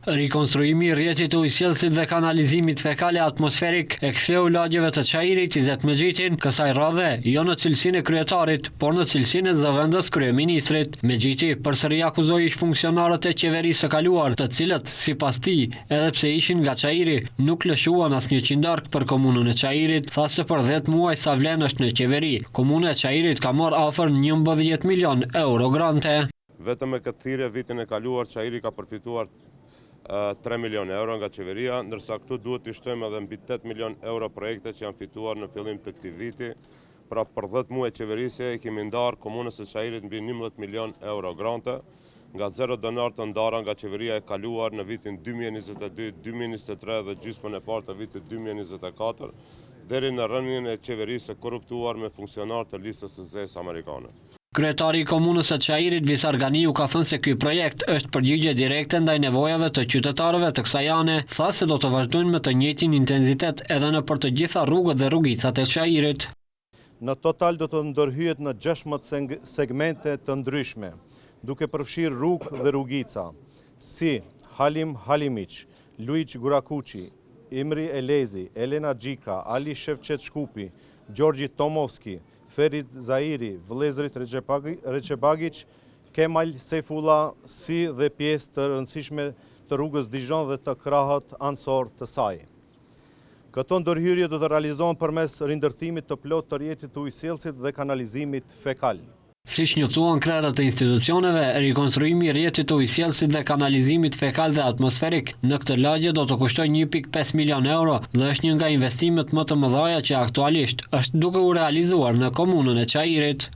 Rikonstruimi i rrjetit të ujësjellësit dhe kanalizimit fekal e atmosferik e ktheu lagjeve të Çajirit Izet Mexhitin kësaj radhe jo në cilësinë e kryetarit, por në cilësinë e zëvendës kryeministrit. Mexhiti përsëri akuzoi funksionarët e qeverisë së kaluar, të cilët sipas tij, edhe pse ishin nga Çajiri, nuk lëshuan asnjë qindark për komunën e Çajirit. Tha se për 10 muaj sa vlen është në qeveri, komuna e Çajirit ka marrë afër 11 milion euro grante. Vetëm me këtë thirrje vitin e kaluar Çajiri ka përfituar 3 milion euro nga qeveria, ndërsa këtu duhet të shtojmë edhe mbi 8 milion euro projekte që janë fituar në fillim të këtij viti. Pra për 10 muaj qeverisje i kemi ndarë komunës së Çajirit mbi 11 milion euro grante, nga 0 dolar të ndara nga qeveria e kaluar në vitin 2022, 2023 dhe gjysmën e parë të vitit 2024, deri në rënien e qeverisë së korruptuar me funksionar të listës së zezë amerikane. Kryetari i komunës së Çajirit Visar Ganiu ka thënë se ky projekt është përgjigje direkte ndaj nevojave të qytetarëve të kësaj ane, tha se do të vazhdojnë me të njëjtin intensitet edhe në për të gjitha rrugët dhe rrugicat e Çajirit. Në total do të ndërhyjet në 16 segmente të ndryshme, duke përfshirë rrugë dhe rrugica, si Halim Halimić, Luiç Gurakuçi, Imri Elezi, Elena Gjika, Ali Shevqet Shkupi, Gjorgji Tomovski, Ferit Zairi, vëllezërit Recebagić, Kemal Sejfullah, si dhe pjesë të rëndësishme të rrugës Dijon dhe të krahët ansor të saj. Këto ndërhyrje do të realizohen përmes rindërtimit të plot të rrjetit të ujësjellësit dhe kanalizimit fekal. Siç njoftuan krerët e institucioneve, rikonstruimi i rrjetit të ujësjellësit dhe kanalizimit fekal dhe atmosferik në këtë lagje do të kushtojë 1.5 milion euro dhe është një nga investimet më të mëdha që aktualisht është duke u realizuar në komunën e Çajirit.